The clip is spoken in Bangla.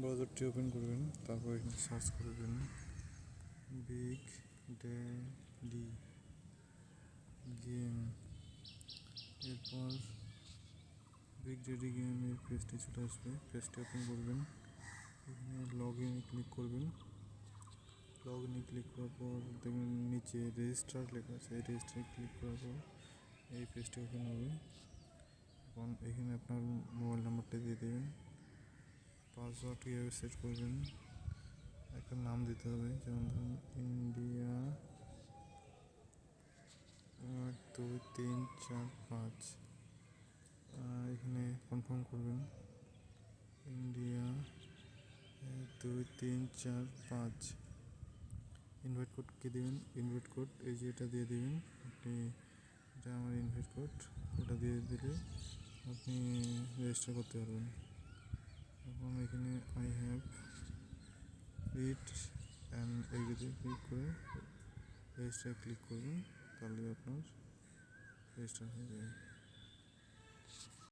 ব্রাউজারটি ওপেন করবেন, তারপর এখানে সার্চ করবেন বিগ ড্যাডি গেম। এরপর বিগ ড্যাডি গেমের পেজটি চলে আসবে, পেজটি ওপেন করবেন, এখানে লগ ইনে ক্লিক করবেন। লগ ইনে ক্লিক করার পর দেখবেন নিচে রেজিস্টার লেখা আছে, এই রেজিস্টারে ক্লিক করার পর এই পেজটি ওপেন হবে। এখন এখানে আপনার মোবাইল নাম্বারটা দিয়ে দেবেন। পাসওয়ার্ড কীভাবে সেট করবেন, একটা নাম দিতে হবে, যেমন ধরুন ইন্ডিয়া 1 2 3 4 5। এখানে কনফার্ম করবেন ইন্ডিয়া 1 2 3 4 5। ইনভাইট কোড কী দেবেন, ইনভাইট কোড এই যে এটা দিয়ে দেবেন আপনি, এটা আমার ইনভাইট কোড, ওটা দিয়ে দিলে আপনি রেজিস্টার করতে পারবেন। এখন এখানে আই হ্যাভ ইট অ্যান্ড এগ্রিতে ক্লিক করে রেজিস্টারে ক্লিক করবেন, তাহলে আপনার রেজিস্টার হয়ে যাবে।